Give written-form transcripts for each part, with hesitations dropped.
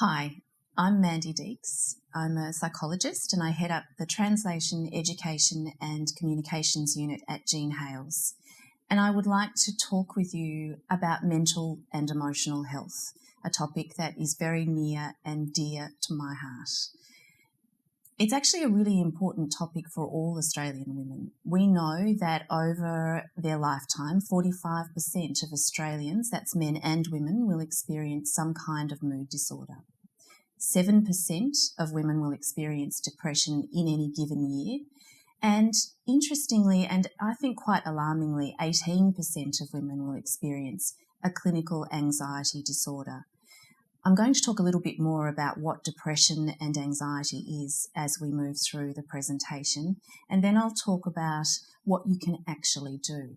Hi, I'm Mandy Deeks. I'm a psychologist and I head up the Translation, Education and Communications Unit at Jean Hales. And I would like to talk with you about mental and emotional health, a topic that is very near and dear to my heart. It's actually a really important topic for all Australian women. We know that over their lifetime, 45% of Australians, that's men and women, will experience some kind of mood disorder. 7% of women will experience depression in any given year. And interestingly, and I think quite alarmingly, 18% of women will experience a clinical anxiety disorder. I'm going to talk a little bit more about what depression and anxiety is as we move through the presentation, and then I'll talk about what you can actually do.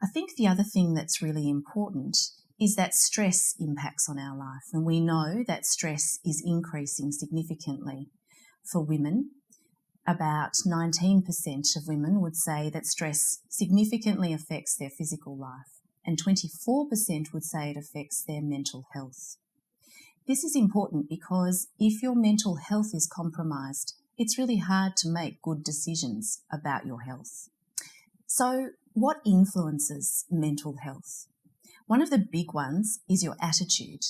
I think the other thing that's really important is that stress impacts on our life, and we know that stress is increasing significantly. For women, about 19% of women would say that stress significantly affects their physical life, and 24% would say it affects their mental health. This is important because if your mental health is compromised, it's really hard to make good decisions about your health. So, what influences mental health? One of the big ones is your attitude.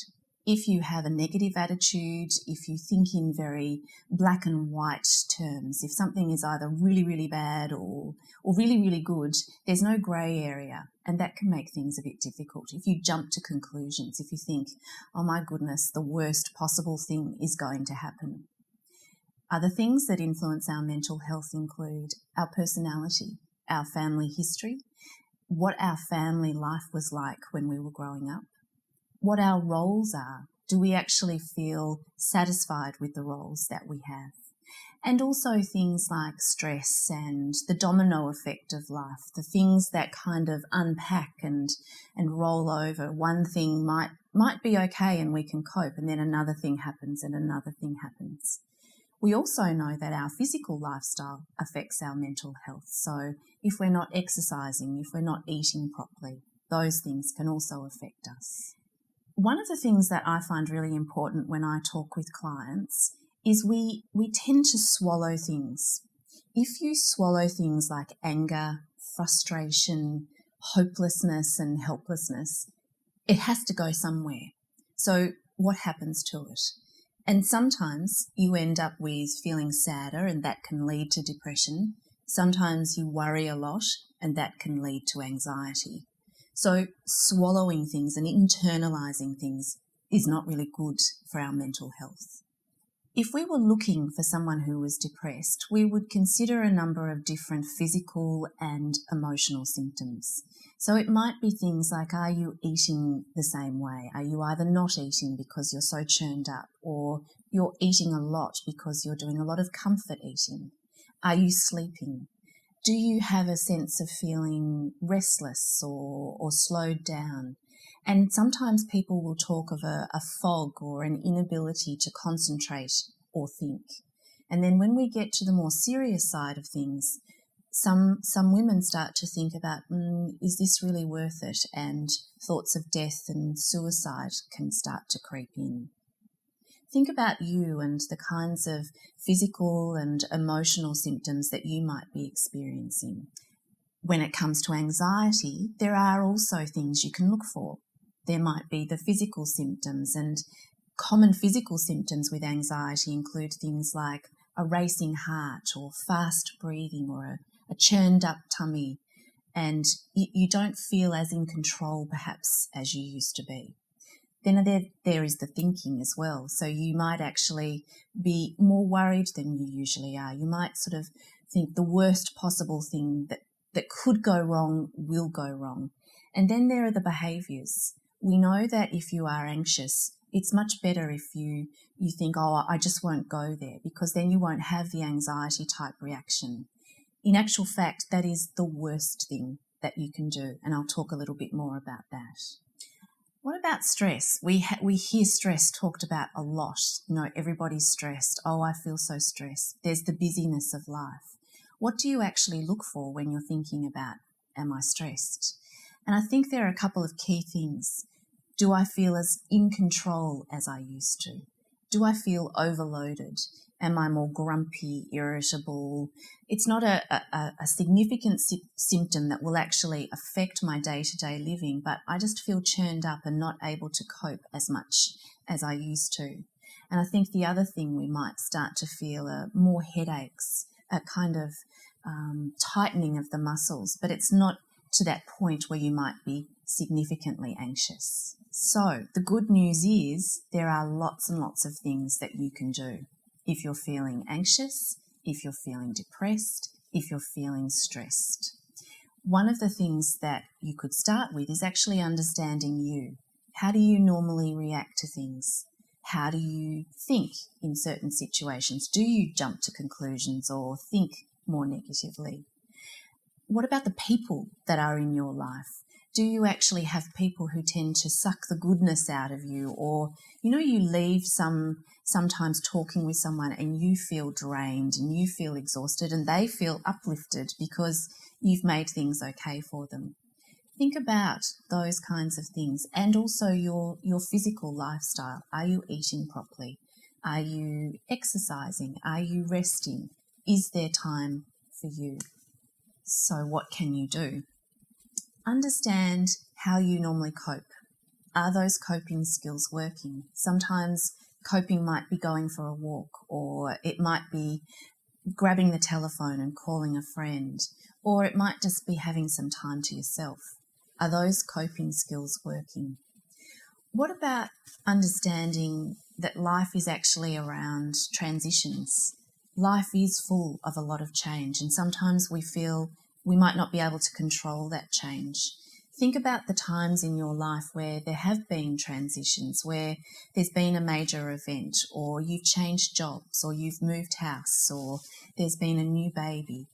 If you have a negative attitude, if you think in very black and white terms, if something is either really, really bad or really, really good, there's no grey area, and that can make things a bit difficult. If you jump to conclusions, if you think, oh my goodness, the worst possible thing is going to happen. Other things that influence our mental health include our personality, our family history, what our family life was like when we were growing up, what our roles are. Do we actually feel satisfied with the roles that we have? And also things like stress and the domino effect of life, the things that kind of unpack and roll over. One thing might be okay and we can cope, and then another thing happens and another thing happens. We also know that our physical lifestyle affects our mental health. So if we're not exercising, if we're not eating properly, those things can also affect us. One of the things that I find really important when I talk with clients is we tend to swallow things. If you swallow things like anger, frustration, hopelessness and helplessness, it has to go somewhere. So what happens to it? And sometimes you end up with feeling sadder and that can lead to depression. Sometimes you worry a lot and that can lead to anxiety. So swallowing things and internalising things is not really good for our mental health. If we were looking for someone who was depressed, we would consider a number of different physical and emotional symptoms. So it might be things like, are you eating the same way? Are you either not eating because you're so churned up, or you're eating a lot because you're doing a lot of comfort eating? Are you sleeping? Do you have a sense of feeling restless or slowed down? And sometimes people will talk of a fog or an inability to concentrate or think. And then when we get to the more serious side of things, some women start to think about, is this really worth it? And thoughts of death and suicide can start to creep in. Think about you and the kinds of physical and emotional symptoms that you might be experiencing. When it comes to anxiety, there are also things you can look for. There might be the physical symptoms, and common physical symptoms with anxiety include things like a racing heart or fast breathing or a churned up tummy, and you don't feel as in control perhaps as you used to be. Then there is the thinking as well. So you might actually be more worried than you usually are. You might sort of think the worst possible thing that could go wrong will go wrong. And then there are the behaviours. We know that if you are anxious, it's much better if you think, oh, I just won't go there, because then you won't have the anxiety type reaction. In actual fact, that is the worst thing that you can do, and I'll talk a little bit more about that. What about stress? We hear stress talked about a lot. You know, everybody's stressed. Oh, I feel so stressed. There's the busyness of life. What do you actually look for when you're thinking about, am I stressed? And I think there are a couple of key things. Do I feel as in control as I used to? Do I feel overloaded? Am I more grumpy, irritable? It's not a significant symptom that will actually affect my day-to-day living, but I just feel churned up and not able to cope as much as I used to. And I think the other thing we might start to feel are more headaches, a kind of tightening of the muscles, but it's not to that point where you might be significantly anxious. So the good news is there are lots and lots of things that you can do if you're feeling anxious, if you're feeling depressed, if you're feeling stressed. One of the things that you could start with is actually understanding you. How do you normally react to things? How do you think in certain situations? Do you jump to conclusions or think more negatively? What about the people that are in your life? Do you actually have people who tend to suck the goodness out of you? Or, you leave sometimes talking with someone and you feel drained and you feel exhausted and they feel uplifted because you've made things okay for them. Think about those kinds of things, and also your physical lifestyle. Are you eating properly? Are you exercising? Are you resting? Is there time for you? So what can you do? Understand how you normally cope. Are those coping skills working? Sometimes coping might be going for a walk, or it might be grabbing the telephone and calling a friend, or it might just be having some time to yourself. Are those coping skills working? What about understanding that life is actually around transitions? Life is full of a lot of change, and sometimes we feel we might not be able to control that change. Think about the times in your life where there have been transitions, where there's been a major event, or you've changed jobs, or you've moved house, or there's been a new baby.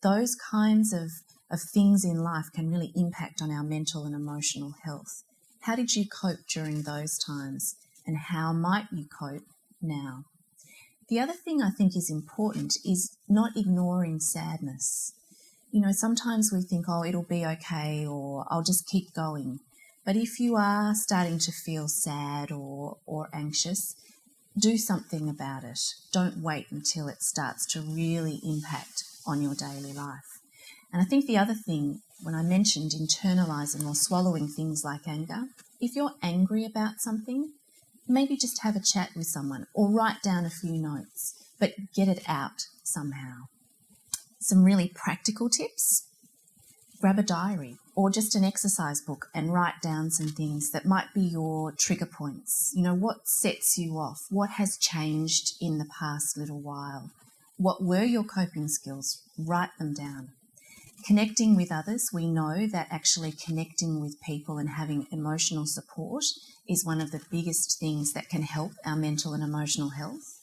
Those kinds of things in life can really impact on our mental and emotional health. How did you cope during those times, and how might you cope now? The other thing I think is important is not ignoring sadness. Sometimes we think, oh, it'll be okay, or I'll just keep going. But if you are starting to feel sad or anxious, do something about it. Don't wait until it starts to really impact on your daily life. And I think the other thing, when I mentioned internalizing or swallowing things like anger, if you're angry about something, maybe just have a chat with someone or write down a few notes, but get it out somehow. Some really practical tips: grab a diary or just an exercise book and write down some things that might be your trigger points. What sets you off? What has changed in the past little while? What were your coping skills? Write them down. Connecting with others, we know that actually connecting with people and having emotional support is one of the biggest things that can help our mental and emotional health.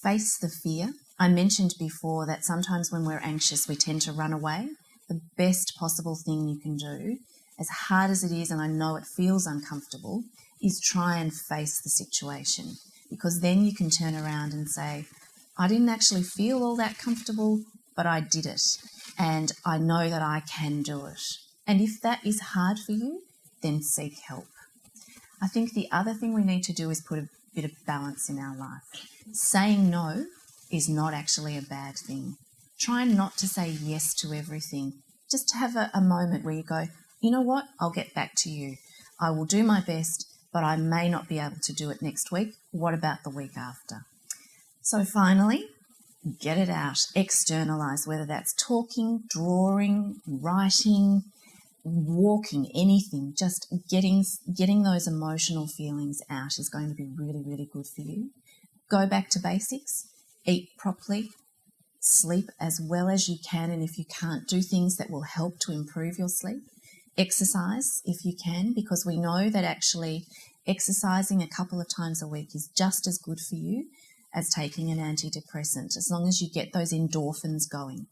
Face the fear. I mentioned before that sometimes when we're anxious, we tend to run away. The best possible thing you can do, as hard as it is, and I know it feels uncomfortable, is try and face the situation, because then you can turn around and say, I didn't actually feel all that comfortable, but I did it, and I know that I can do it. And if that is hard for you, then seek help. I think the other thing we need to do is put a bit of balance in our life. Saying no is not actually a bad thing. Try not to say yes to everything. Just have a moment where you go, you know what, I'll get back to you. I will do my best, but I may not be able to do it next week. What about the week after? So finally, get it out. Externalize, whether that's talking, drawing, writing, walking, anything. Just getting those emotional feelings out is going to be really, really good for you. Go back to basics. Eat properly. Sleep as well as you can, and if you can't, do things that will help to improve your sleep. Exercise if you can, because we know that actually exercising a couple of times a week is just as good for you as taking an antidepressant, as long as you get those endorphins going.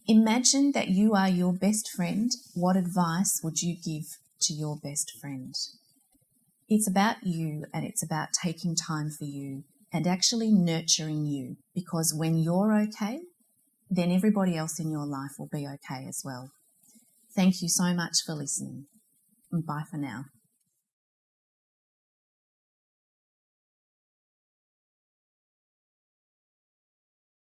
Imagine that you are your best friend. What advice would you give to your best friend? It's about you, and it's about taking time for you and actually nurturing you, because when you're okay, then everybody else in your life will be okay as well. Thank you so much for listening. Bye for now.